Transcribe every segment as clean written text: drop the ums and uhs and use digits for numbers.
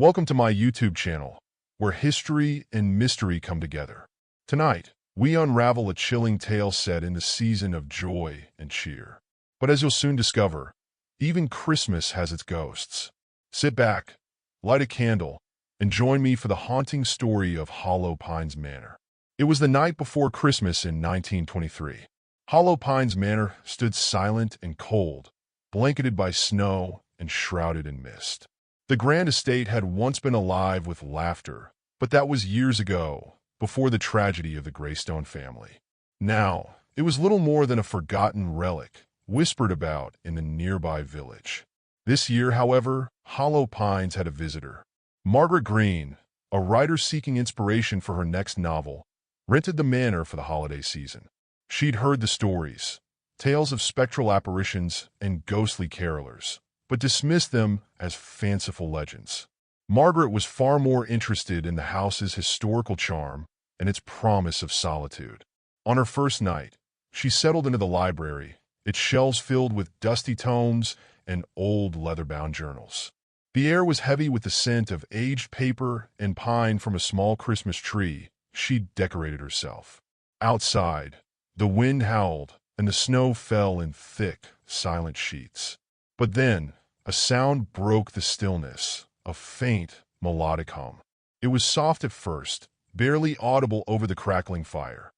Welcome to my YouTube channel, where history and mystery come together. Tonight, we unravel a chilling tale set in the season of joy and cheer. But as you'll soon discover, even Christmas has its ghosts. Sit back, light a candle, and join me for the haunting story of Hollow Pines Manor. It was the night before Christmas in 1923. Hollow Pines Manor stood silent and cold, blanketed by snow and shrouded in mist. The grand estate had once been alive with laughter, but that was years ago, before the tragedy of the Greystone family. Now, it was little more than a forgotten relic, whispered about in the nearby village. This year, however, Hollow Pines had a visitor. Margaret Green, a writer seeking inspiration for her next novel, rented the manor for the holiday season. She'd heard the stories, tales of spectral apparitions and ghostly carolers, but dismissed them as fanciful legends. Margaret was far more interested in the house's historical charm and its promise of solitude. On her first night, she settled into the library, its shelves filled with dusty tomes and old leather-bound journals. The air was heavy with the scent of aged paper and pine from a small Christmas tree she'd decorated herself. Outside, the wind howled and the snow fell in thick, silent sheets. But then, a sound broke the stillness, a faint, melodic hum. It was soft at first, barely audible over the crackling fire,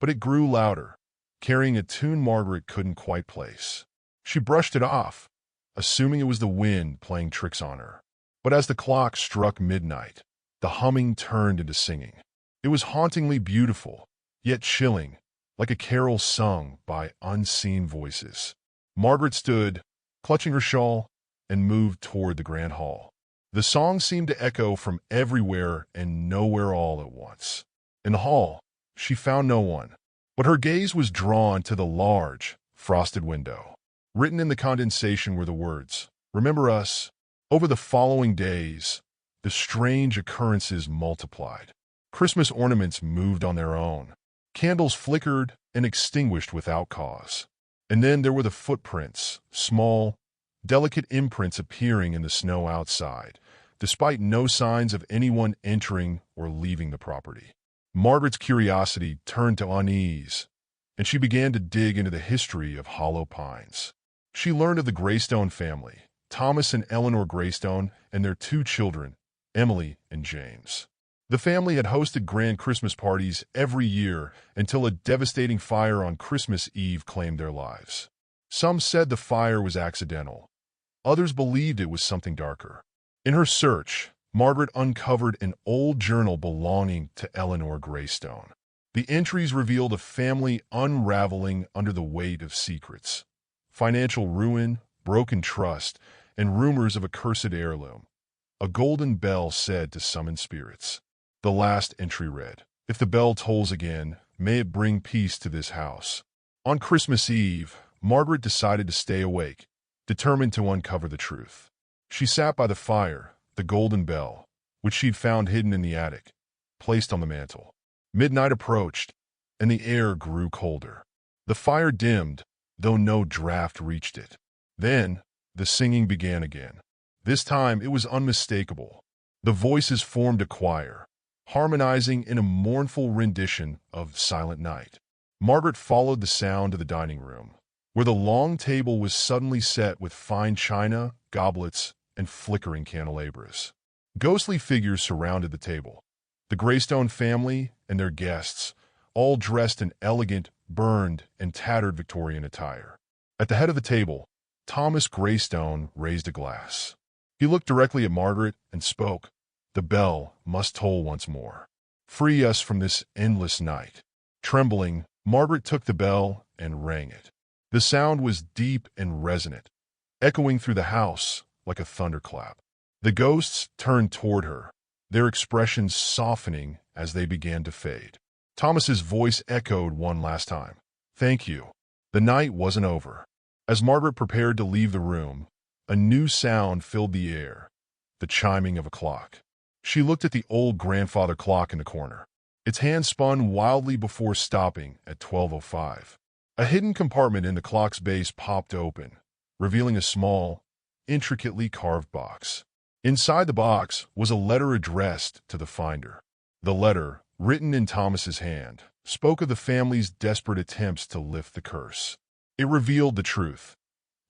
but it grew louder, carrying a tune Margaret couldn't quite place. She brushed it off, assuming it was the wind playing tricks on her. But as the clock struck midnight, the humming turned into singing. It was hauntingly beautiful, yet chilling, like a carol sung by unseen voices. Margaret stood, clutching her shawl, and moved toward the grand hall. The song seemed to echo from everywhere and nowhere all at once. In the hall, she found no one, but her gaze was drawn to the large, frosted window. Written in the condensation were the words, "Remember us." Over the following days, the strange occurrences multiplied. Christmas ornaments moved on their own. Candles flickered and extinguished without cause. And then there were the footprints, small, delicate imprints appearing in the snow outside, despite no signs of anyone entering or leaving the property. Margaret's curiosity turned to unease, and she began to dig into the history of Hollow Pines. She learned of the Greystone family, Thomas and Eleanor Greystone, and their two children, Emily and James. The family had hosted grand Christmas parties every year until a devastating fire on Christmas Eve claimed their lives. Some said the fire was accidental. Others believed it was something darker. In her search, Margaret uncovered an old journal belonging to Eleanor Greystone. The entries revealed a family unraveling under the weight of secrets, financial ruin, broken trust, and rumors of a cursed heirloom, a golden bell said to summon spirits. The last entry read, "If the bell tolls again, may it bring peace to this house." On Christmas Eve, Margaret decided to stay awake, determined to uncover the truth. She sat by the fire, the golden bell, which she'd found hidden in the attic, placed on the mantel. Midnight approached, and the air grew colder. The fire dimmed, though no draft reached it. Then, the singing began again. This time, it was unmistakable. The voices formed a choir, harmonizing in a mournful rendition of Silent Night. Margaret followed the sound to the dining room, where the long table was suddenly set with fine china, goblets, and flickering candelabras. Ghostly figures surrounded the table. The Greystone family and their guests, all dressed in elegant, burned, and tattered Victorian attire. At the head of the table, Thomas Greystone raised a glass. He looked directly at Margaret and spoke. "The bell must toll once more. Free us from this endless night." Trembling, Margaret took the bell and rang it. The sound was deep and resonant, echoing through the house like a thunderclap. The ghosts turned toward her, their expressions softening as they began to fade. Thomas's voice echoed one last time. "Thank you." The night wasn't over. As Margaret prepared to leave the room, a new sound filled the air, the chiming of a clock. She looked at the old grandfather clock in the corner. Its hands spun wildly before stopping at 12:05. A hidden compartment in the clock's base popped open, revealing a small, intricately carved box. Inside the box was a letter addressed to the finder. The letter, written in Thomas's hand, spoke of the family's desperate attempts to lift the curse. It revealed the truth.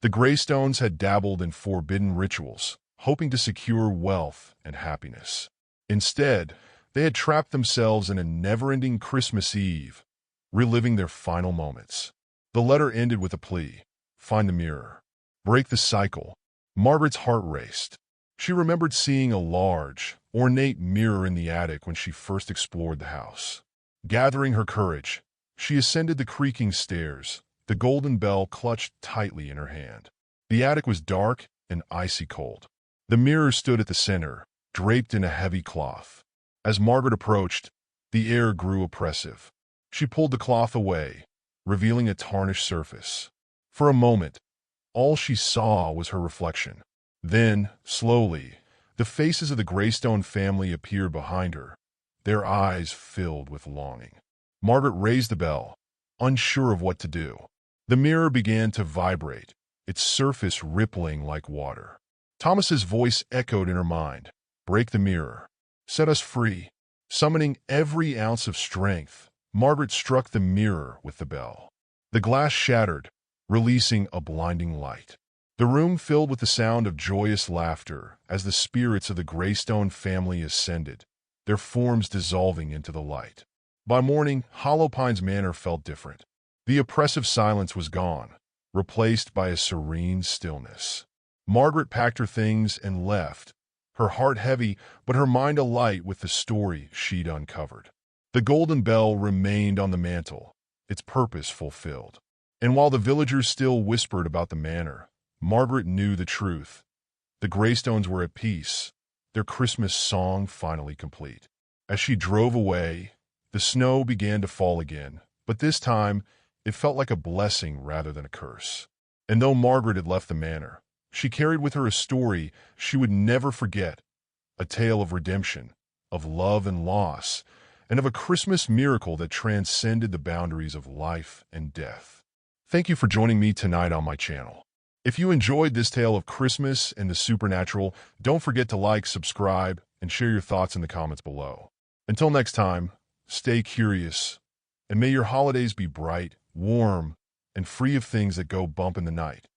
The Greystones had dabbled in forbidden rituals, hoping to secure wealth and happiness. Instead, they had trapped themselves in a never-ending Christmas Eve, reliving their final moments. The letter ended with a plea: find the mirror. Break the cycle. Margaret's heart raced. She remembered seeing a large, ornate mirror in the attic when she first explored the house. Gathering her courage, she ascended the creaking stairs, the golden bell clutched tightly in her hand. The attic was dark and icy cold. The mirror stood at the center, draped in a heavy cloth. As Margaret approached, the air grew oppressive. She pulled the cloth away, revealing a tarnished surface. For a moment, all she saw was her reflection. Then, slowly, the faces of the Greystone family appeared behind her, their eyes filled with longing. Margaret raised the bell, unsure of what to do. The mirror began to vibrate, its surface rippling like water. Thomas's voice echoed in her mind. Break the mirror. Set us free. Summoning every ounce of strength, Margaret struck the mirror with the bell. The glass shattered, releasing a blinding light. The room filled with the sound of joyous laughter as the spirits of the Greystone family ascended, their forms dissolving into the light. By morning, Hollow Pines Manor felt different. The oppressive silence was gone, replaced by a serene stillness. Margaret packed her things and left, her heart heavy but her mind alight with the story she'd uncovered. The golden bell remained on the mantel, its purpose fulfilled. And while the villagers still whispered about the manor, Margaret knew the truth. The Greystones were at peace, their Christmas song finally complete. As she drove away, the snow began to fall again, but this time it felt like a blessing rather than a curse. And though Margaret had left the manor, she carried with her a story she would never forget, a tale of redemption, of love and loss, and of a Christmas miracle that transcended the boundaries of life and death. Thank you for joining me tonight on my channel. If you enjoyed this tale of Christmas and the supernatural, don't forget to like, subscribe, and share your thoughts in the comments below. Until next time, stay curious, and may your holidays be bright, warm, and free of things that go bump in the night.